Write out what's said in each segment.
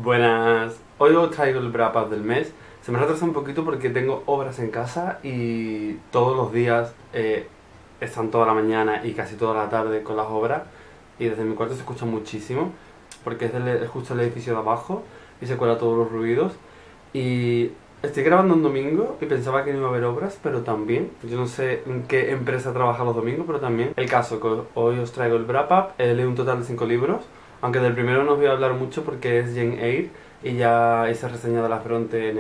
Buenas, hoy os traigo el wrap up del mes. Se me retrasa un poquito porque tengo obras en casa y todos los días están toda la mañana y casi toda la tarde con las obras, y desde mi cuarto se escucha muchísimo porque es justo el edificio de abajo y se cuela todos los ruidos. Y estoy grabando un domingo y pensaba que no iba a haber obras, pero también, yo no sé en qué empresa trabaja los domingos, pero también. El caso que hoy os traigo el wrap up, leí un total de 5 libros, aunque del primero no os voy a hablar mucho porque es Jane Eyre y ya hice reseña de La Fronte en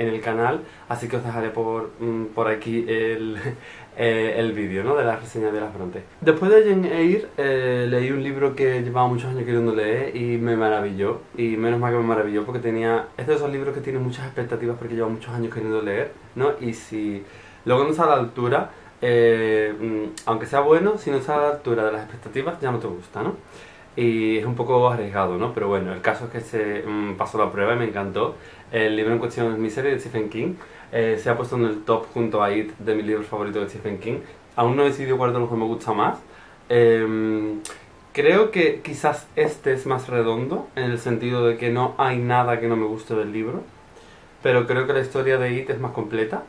el canal, así que os dejaré por aquí el vídeo, ¿no?, de la reseña de La Fronte. Después de Jane Eyre leí un libro que llevaba muchos años queriendo leer y me maravilló, y menos mal que me maravilló porque es de esos libros que tienen muchas expectativas porque lleva muchos años queriendo leer, ¿no? Y si luego no está a la altura, aunque sea bueno, si no está a la altura de las expectativas ya no te gusta, ¿no? Y es un poco arriesgado, ¿no? Pero bueno, el caso es que se pasó la prueba y me encantó. El libro en cuestión es Misery de Stephen King. Se ha puesto en el top junto a It de mis libros favoritos de Stephen King. Aún no he decidido cuál de los que me gusta más. Creo que quizás este es más redondo, en el sentido de que no hay nada que no me guste del libro. Pero creo que la historia de It es más completa.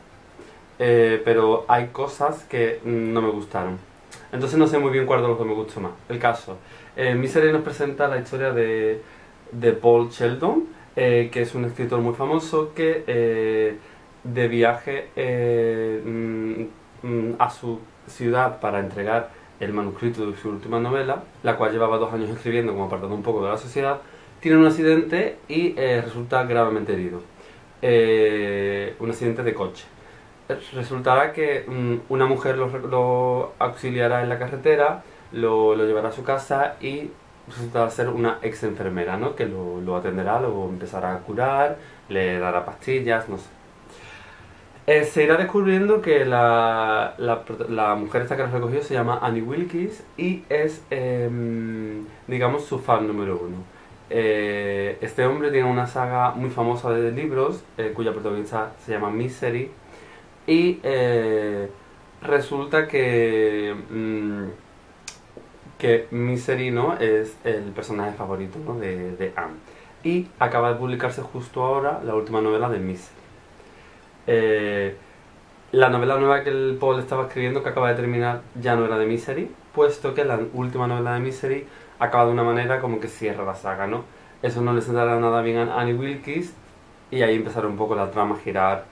Pero hay cosas que no me gustaron. Entonces no sé muy bien cuál de los que me gustó más. El caso, Misery nos presenta la historia de Paul Sheldon, que es un escritor muy famoso que de viaje a su ciudad para entregar el manuscrito de su última novela, la cual llevaba 2 años escribiendo como apartando un poco de la sociedad, tiene un accidente y resulta gravemente herido. Un accidente de coche. Resultará que una mujer lo auxiliará en la carretera, lo llevará a su casa y resultará ser una ex enfermera, ¿no?, que lo atenderá, lo empezará a curar, le dará pastillas, no sé. Se irá descubriendo que la mujer esta que lo recogió se llama Annie Wilkes y es, digamos, su fan número 1. Este hombre tiene una saga muy famosa de libros, cuya protagonista se llama Misery. Y resulta que Misery, ¿no?, es el personaje favorito, ¿no?, de Anne. Y acaba de publicarse justo ahora la última novela de Misery. La novela nueva que el Paul estaba escribiendo, que acaba de terminar, ya no era de Misery, puesto que la última novela de Misery acaba de una manera como que cierra la saga, ¿no? Eso no le sentará nada bien a Annie Wilkes y ahí empezará un poco la trama a girar.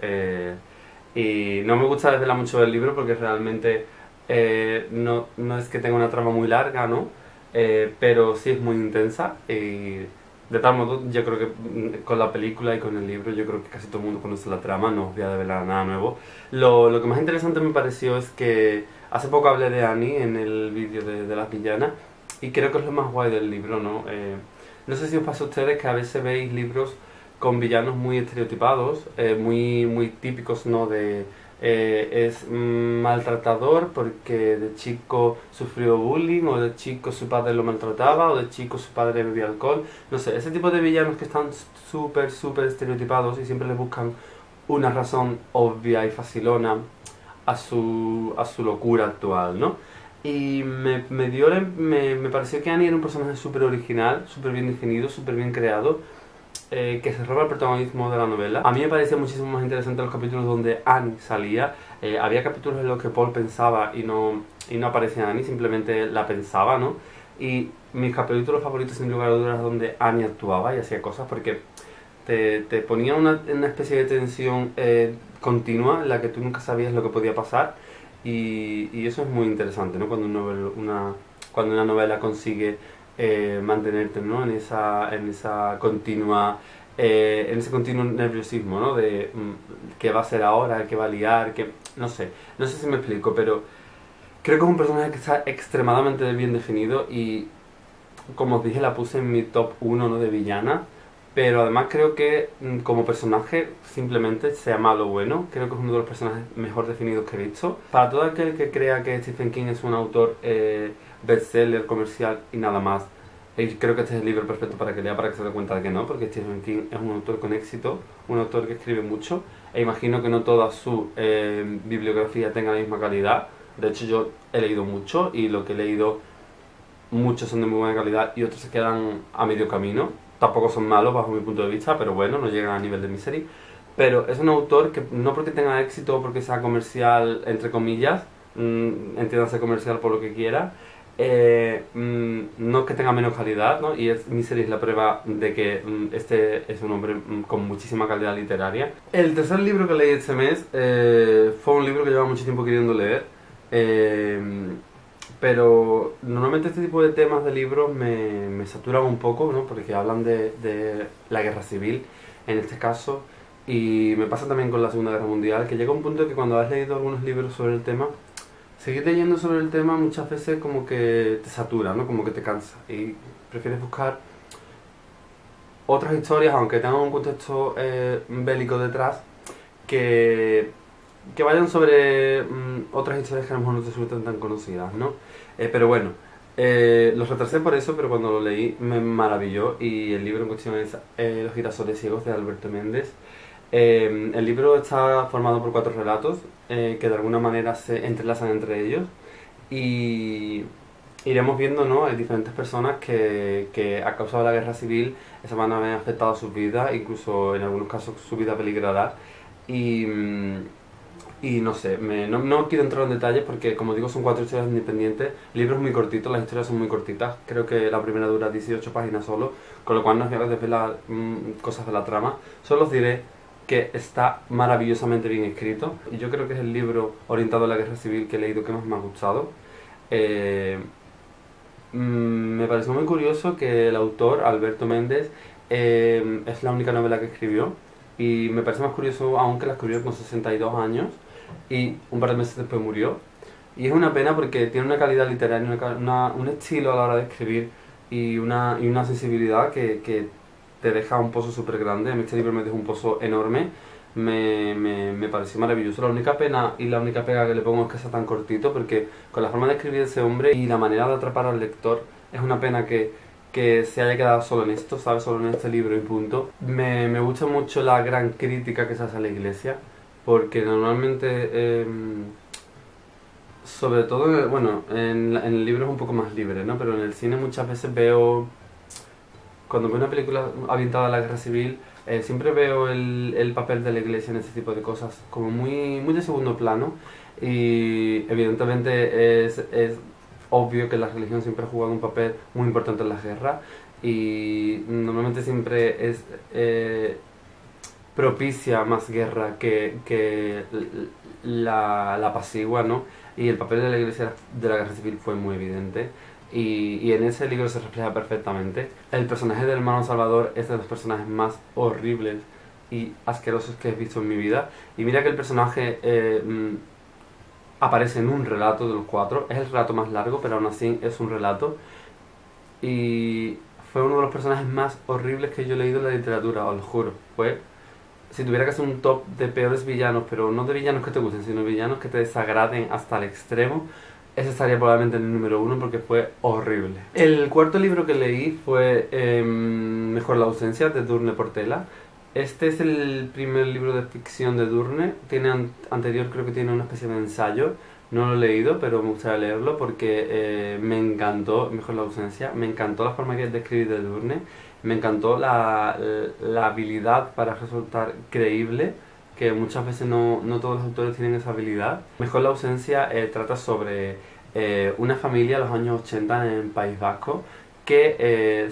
Y no me gusta desvelar mucho del libro porque realmente no es que tenga una trama muy larga, ¿no? Pero sí es muy intensa y de tal modo yo creo que con la película y con el libro yo creo que casi todo el mundo conoce la trama, no os voy a develar nada nuevo. Lo que más interesante me pareció es que hace poco hablé de Annie en el vídeo de las villanas y creo que es lo más guay del libro, ¿no? No sé si os pasa a ustedes que a veces veis libros con villanos muy estereotipados, muy típicos, ¿no? Es maltratador porque de chico sufrió bullying, o de chico su padre lo maltrataba, o de chico su padre bebía alcohol. No sé, ese tipo de villanos que están súper estereotipados y siempre le buscan una razón obvia y facilona a su locura actual, ¿no? Y me pareció que Annie era un personaje súper original, súper bien definido, súper bien creado, que se roba el protagonismo de la novela. A mí me parecía muchísimo más interesante los capítulos donde Annie salía. Había capítulos en los que Paul pensaba y no aparecía Annie, simplemente la pensaba, ¿no? Y mis capítulos favoritos sin lugar a dudas donde Annie actuaba y hacía cosas, porque te ponía una especie de tensión continua en la que tú nunca sabías lo que podía pasar, y eso es muy interesante, ¿no? Cuando una novela consigue mantenerte, ¿no?, en ese continuo nerviosismo, ¿no?, de qué va a ser ahora, qué va a liar, no sé si me explico, pero creo que es un personaje que está extremadamente bien definido y, como os dije, la puse en mi top 1, ¿no?, de villana. Pero además creo que como personaje, simplemente, sea malo o bueno, creo que es uno de los personajes mejor definidos que he visto. Para todo aquel que crea que Stephen King es un autor bestseller, comercial y nada más, creo que este es el libro perfecto para que lea, para que se dé cuenta de que no, porque Stephen King es un autor con éxito, un autor que escribe mucho, e imagino que no toda su bibliografía tenga la misma calidad. De hecho, yo he leído mucho y lo que he leído, muchos son de muy buena calidad y otros se quedan a medio camino. tampoco son malos bajo mi punto de vista, pero bueno, no llegan a nivel de Misery. Pero es un autor que no porque tenga éxito o porque sea comercial, entre comillas, entiéndase comercial por lo que quiera, no que tenga menos calidad, ¿no? Y Misery es la prueba de que este es un hombre con muchísima calidad literaria. El tercer libro que leí este mes fue un libro que llevaba mucho tiempo queriendo leer, pero normalmente este tipo de temas de libros me saturan un poco, ¿no? Porque hablan de la guerra civil, en este caso, y me pasa también con la Segunda Guerra Mundial, que llega un punto que cuando has leído algunos libros sobre el tema, seguir leyendo sobre el tema muchas veces como que te satura, ¿no? Como que te cansa y prefieres buscar otras historias, aunque tengan un contexto bélico detrás, que, que vayan sobre otras historias que a lo mejor no te resultan tan conocidas, ¿no? Pero bueno, los retrasé por eso, pero cuando lo leí me maravilló y el libro en cuestión es Los girasoles ciegos de Alberto Méndez. El libro está formado por 4 relatos que de alguna manera se entrelazan entre ellos y iremos viendo, ¿no? Hay diferentes personas que a causa de la guerra civil esa van a haber afectado sus vidas, incluso en algunos casos su vida peligrará y, y no sé, no quiero entrar en detalles porque como digo son 4 historias independientes, el libro es muy cortito, las historias son muy cortitas, creo que la primera dura 18 páginas solo, con lo cual no os voy a desvelar cosas de la trama, solo os diré que está maravillosamente bien escrito y yo creo que es el libro orientado a la guerra civil que he leído que más me ha gustado. Eh, Me pareció muy curioso que el autor, Alberto Méndez, es la única novela que escribió y me parece más curioso aún que la escribió con 62 años y un par de meses después murió. Y es una pena porque tiene una calidad literaria, un estilo a la hora de escribir y una sensibilidad que te deja un pozo súper grande. A mí este libro me dejó un pozo enorme. Me pareció maravilloso. La única pena y la única pega que le pongo es que sea tan cortito, porque con la forma de escribir de ese hombre y la manera de atrapar al lector, es una pena que se haya quedado solo en esto, ¿sabes? Solo en este libro y punto. Me gusta mucho la gran crítica que se hace a la iglesia, porque normalmente, sobre todo, bueno, en el libro es un poco más libre, ¿no? Pero en el cine muchas veces veo, cuando veo una película ambientada en la guerra civil, siempre veo el papel de la iglesia en ese tipo de cosas como muy de segundo plano y evidentemente es obvio que la religión siempre ha jugado un papel muy importante en la guerra y normalmente siempre es propicia más guerra que la apacigua, ¿no? Y el papel de la iglesia de la guerra civil fue muy evidente y en ese libro se refleja perfectamente. El personaje del hermano Salvador es de los personajes más horribles y asquerosos que he visto en mi vida. Y mira que el personaje aparece en un relato de los 4, es el relato más largo, pero aún así es un relato. Y fue uno de los personajes más horribles que yo he leído en la literatura, os lo juro. Fue, si tuviera que hacer un top de peores villanos, pero no de villanos que te gusten, sino villanos que te desagraden hasta el extremo, ese estaría probablemente en el número 1 porque fue horrible. El cuarto libro que leí fue Mejor la ausencia, de Edurne Portela. Este es el primer libro de ficción de Edurne. Tiene anterior, creo que tiene una especie de ensayo. No lo he leído, pero me gustaría leerlo porque me encantó Mejor la ausencia. Me encantó la forma de escribir de Edurne. Me encantó la habilidad para resultar creíble, que muchas veces no todos los autores tienen esa habilidad. Mejor la ausencia trata sobre una familia en los años 80 en País Vasco que,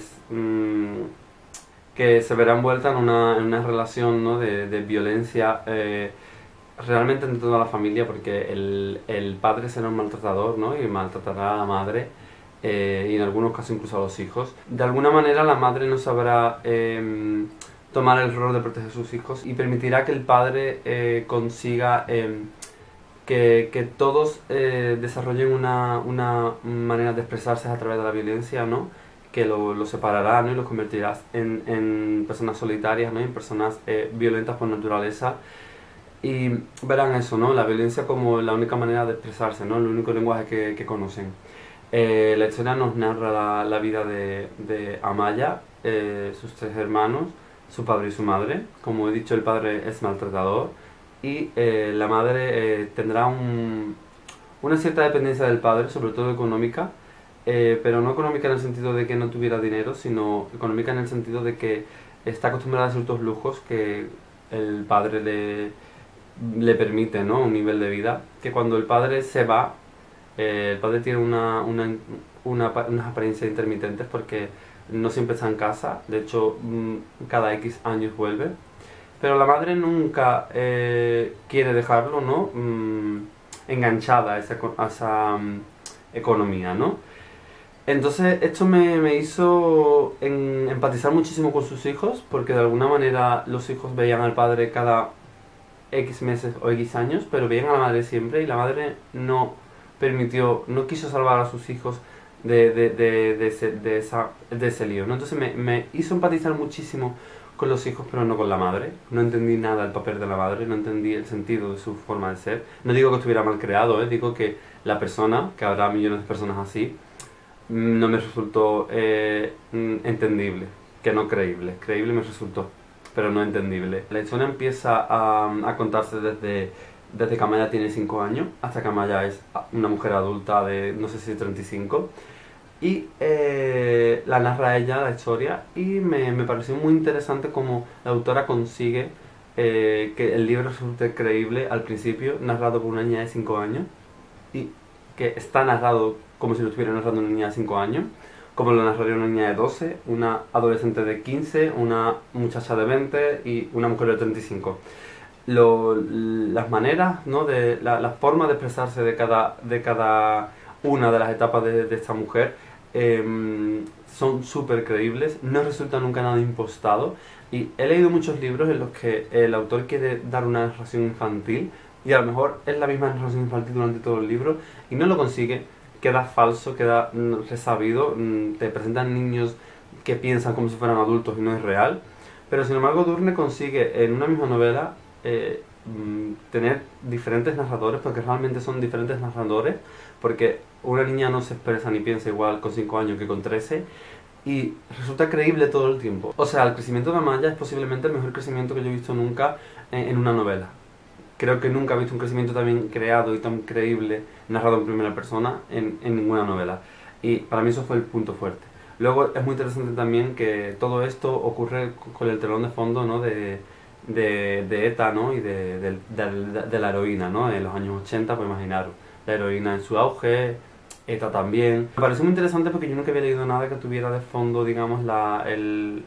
que se verá envuelta en una relación, ¿no? de violencia realmente entre toda la familia, porque el padre será un maltratador, ¿no? Y maltratará a la madre. Y en algunos casos incluso a los hijos. De alguna manera la madre no sabrá tomar el rol de proteger a sus hijos y permitirá que el padre consiga que todos desarrollen una manera de expresarse a través de la violencia, ¿no? Que lo separará, ¿no? Y los convertirá en personas solitarias, ¿no? En personas violentas por naturaleza. Y verán eso, ¿no? La violencia como la única manera de expresarse, ¿no? El único lenguaje que conocen. La historia nos narra la vida de Amaya, sus 3 hermanos, su padre y su madre. Como he dicho, el padre es maltratador y la madre tendrá una cierta dependencia del padre, sobre todo económica, pero no económica en el sentido de que no tuviera dinero, sino económica en el sentido de que está acostumbrada a ciertos lujos que el padre le permite, ¿no? Un nivel de vida, que cuando el padre se va, el padre tiene unas apariencias intermitentes porque no siempre está en casa, de hecho cada X años vuelve, pero la madre nunca quiere dejarlo, ¿no? Enganchada a esa economía, ¿no? Entonces esto me hizo empatizar muchísimo con sus hijos, porque de alguna manera los hijos veían al padre cada X meses o X años, pero veían a la madre siempre y la madre no permitió, no quiso salvar a sus hijos de ese lío, ¿no? Entonces me hizo empatizar muchísimo con los hijos, pero no con la madre. No entendí nada del papel de la madre, no entendí el sentido de su forma de ser. No digo que estuviera mal creado, digo que la persona, que habrá millones de personas así, no me resultó entendible, que no creíble. Creíble me resultó, pero no entendible. La historia empieza a contarse desde que Amaya tiene 5 años hasta que Amaya es una mujer adulta de, no sé si 35. Y la narra ella, la historia, y me pareció muy interesante cómo la autora consigue que el libro resulte creíble al principio, narrado por una niña de 5 años, y que está narrado como si lo estuviera narrando una niña de 5 años, como lo narraría una niña de 12, una adolescente de 15, una muchacha de 20 y una mujer de 35. Las maneras, ¿no? La forma de expresarse de cada una de las etapas de esta mujer son súper creíbles, no resulta nunca nada impostado. Y he leído muchos libros en los que el autor quiere dar una narración infantil y a lo mejor es la misma narración infantil durante todo el libro y no lo consigue, queda falso, queda resabido, te presentan niños que piensan como si fueran adultos y no es real. Pero sin embargo Durne consigue en una misma novela tener diferentes narradores, porque realmente son diferentes narradores, porque una niña no se expresa ni piensa igual con 5 años que con 13, y resulta creíble todo el tiempo. O sea, el crecimiento de Amaya es posiblemente el mejor crecimiento que yo he visto nunca en una novela. Creo que nunca he visto un crecimiento tan bien creado y tan creíble, narrado en primera persona, en ninguna novela. Y para mí eso fue el punto fuerte. Luego es muy interesante también que todo esto ocurre con el telón de fondo, ¿no? de ETA, ¿no? Y de la heroína, ¿no? En los años 80, pues imaginaros, la heroína en su auge, ETA también. Me pareció muy interesante porque yo nunca había leído nada que tuviera de fondo, digamos, el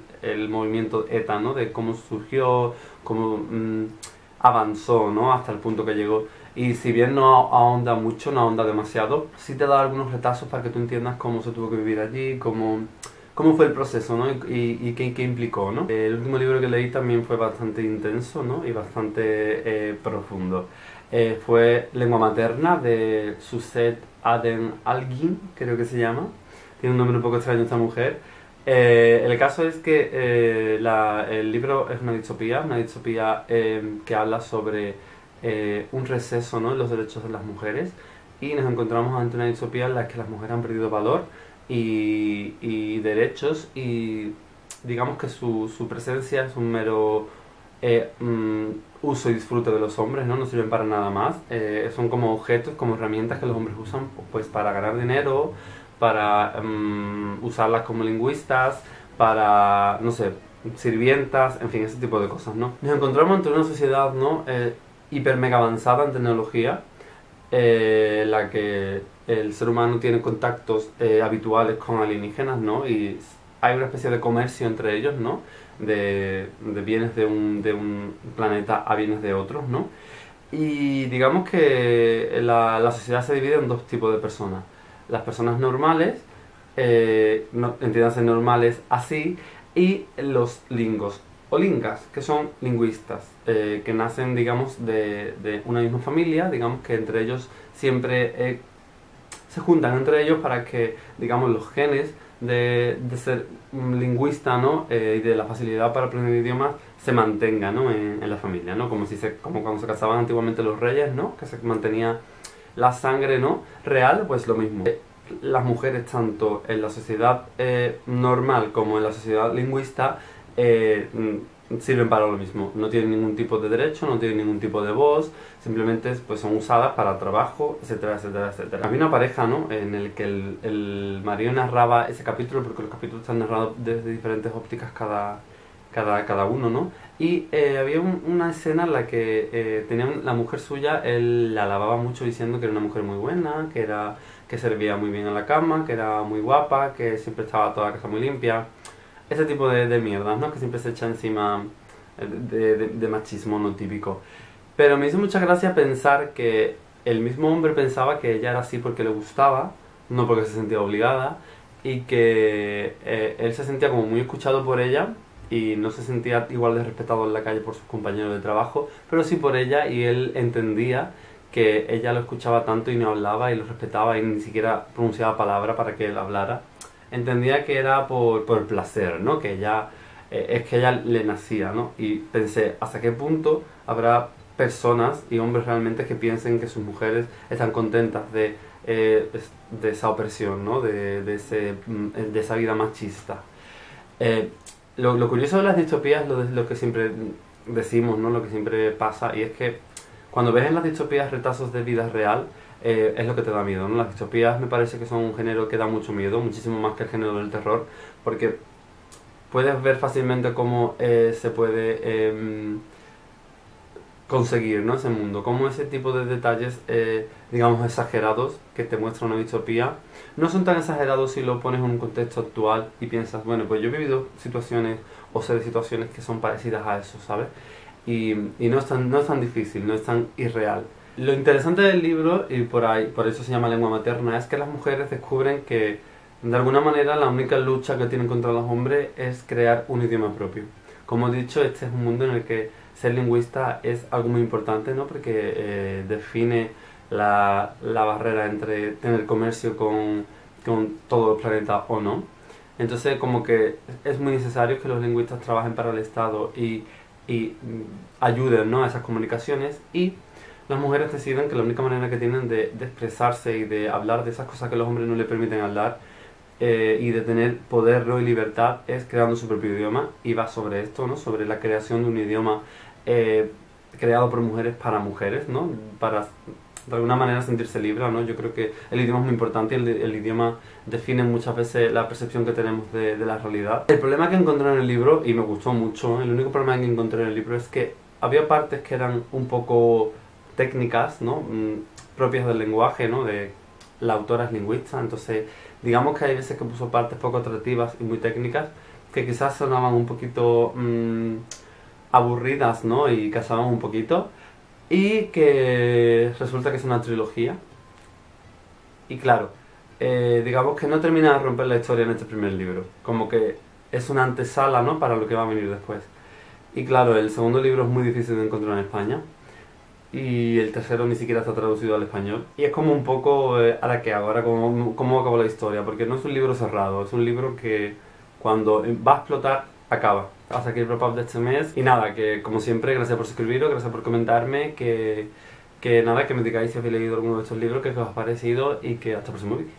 movimiento ETA, ¿no? De cómo surgió, cómo avanzó, ¿no? Hasta el punto que llegó. Y si bien no ahonda mucho, no ahonda demasiado, sí te da algunos retazos para que tú entiendas cómo se tuvo que vivir allí, cómo fue el proceso, ¿no? Y qué implicó, ¿no? El último libro que leí también fue bastante intenso, ¿no? Y bastante profundo. Fue Lengua Materna, de Suzette Aden-Alguin, creo que se llama. Tiene un nombre un poco extraño esta mujer. El caso es que el libro es una distopía que habla sobre un receso, ¿no? En los derechos de las mujeres, y nos encontramos ante una distopía en la que las mujeres han perdido valor y derechos, y digamos que su presencia es un mero uso y disfrute de los hombres, ¿no? No sirven para nada más. Son como objetos, como herramientas que los hombres usan pues para ganar dinero, para usarlas como lingüistas, para, no sé, sirvientas, en fin, ese tipo de cosas, ¿no? Nos encontramos ante una sociedad, ¿no? Hiper mega avanzada en tecnología, la que el ser humano tiene contactos habituales con alienígenas, ¿no? Y hay una especie de comercio entre ellos, ¿no? De bienes de un planeta a bienes de otros, ¿no? Y digamos que la sociedad se divide en dos tipos de personas. Las personas normales, entiéndase normales así, y los lingos o lingas, que son lingüistas, que nacen, digamos, de una misma familia, digamos que entre ellos siempre se juntan entre ellos para que, digamos, los genes de ser un lingüista, ¿no? Y de la facilidad para aprender idiomas se mantengan, ¿no? en la familia, ¿no? Como cuando se casaban antiguamente los reyes, ¿no? Que se mantenía la sangre, ¿no? Real, pues lo mismo. Las mujeres, tanto en la sociedad normal como en la sociedad lingüista, sirven para lo mismo. No tienen ningún tipo de derecho, no tienen ningún tipo de voz, simplemente pues, son usadas para trabajo, etcétera, etcétera, etcétera. Había una pareja, ¿no?, en el que el marido narraba ese capítulo, porque los capítulos están narrados desde diferentes ópticas cada uno, ¿no? Y había una escena en la que la mujer suya, él la alababa mucho diciendo que era una mujer muy buena, que servía muy bien en la cama, que era muy guapa, que siempre estaba toda la casa muy limpia. Ese tipo de mierdas, ¿no?, que siempre se echa encima de machismo no típico. Pero me hizo mucha gracia pensar que el mismo hombre pensaba que ella era así porque le gustaba, no porque se sentía obligada, y que él se sentía como muy escuchado por ella y no se sentía igual de respetado en la calle por sus compañeros de trabajo, pero sí por ella, y él entendía que ella lo escuchaba tanto y no hablaba y lo respetaba y ni siquiera pronunciaba palabra para que él hablara. Entendía que era por placer, ¿no? Que ella, es que ella le nacía, ¿no? Y pensé, ¿hasta qué punto habrá personas y hombres realmente que piensen que sus mujeres están contentas de esa opresión, ¿no? De esa vida machista? Lo curioso de las distopías es lo que siempre decimos, ¿no? Lo que siempre pasa, y es que cuando ves en las distopías retazos de vida real, es lo que te da miedo, ¿no? Las distopías me parece que son un género que da mucho miedo, muchísimo más que el género del terror, porque puedes ver fácilmente cómo se puede conseguir, ¿no?, ese mundo, cómo ese tipo de detalles, digamos, exagerados que te muestra una distopía, no son tan exagerados si lo pones en un contexto actual y piensas, bueno, pues yo he vivido situaciones o sé de situaciones que son parecidas a eso, ¿sabes? Y no es tan difícil, no es tan irreal. Lo interesante del libro, y por eso se llama Lengua Materna, es que las mujeres descubren que de alguna manera la única lucha que tienen contra los hombres es crear un idioma propio. Como he dicho, este es un mundo en el que ser lingüista es algo muy importante, ¿no? Porque define la barrera entre tener comercio con todo el planeta o no. Entonces, como que es muy necesario que los lingüistas trabajen para el Estado y ayuden, ¿no?, a esas comunicaciones, y las mujeres deciden que la única manera que tienen de expresarse y de hablar de esas cosas que los hombres no le permiten hablar, y de tener poder, ¿no?, y libertad, es creando su propio idioma, y va sobre esto, ¿no?, sobre la creación de un idioma creado por mujeres para mujeres, ¿no?, para de alguna manera sentirse libre, ¿no? Yo creo que el idioma es muy importante, y el idioma define muchas veces la percepción que tenemos de la realidad. El problema que encontré en el libro, y me gustó mucho, el único problema que encontré en el libro es que había partes que eran un poco técnicas, ¿no?, propias del lenguaje, ¿no?, de la autora es lingüista, entonces digamos que hay veces que puso partes poco atractivas y muy técnicas que quizás sonaban un poquito aburridas, ¿no?, y casaban un poquito. Y que resulta que es una trilogía. Y claro, digamos que no termina de romper la historia en este primer libro. Como que es una antesala, ¿no?, para lo que va a venir después. Y claro, el segundo libro es muy difícil de encontrar en España. Y el tercero ni siquiera está traducido al español. Y es como un poco, ¿ahora qué hago? ¿Ahora cómo acabó la historia? Porque no es un libro cerrado, es un libro que cuando va a explotar, acaba. Hasta aquí el wrap-up de este mes. Y nada, que como siempre, gracias por suscribiros, gracias por comentarme, que nada, que me digáis si habéis leído alguno de estos libros, que os ha parecido, y que hasta el próximo vídeo.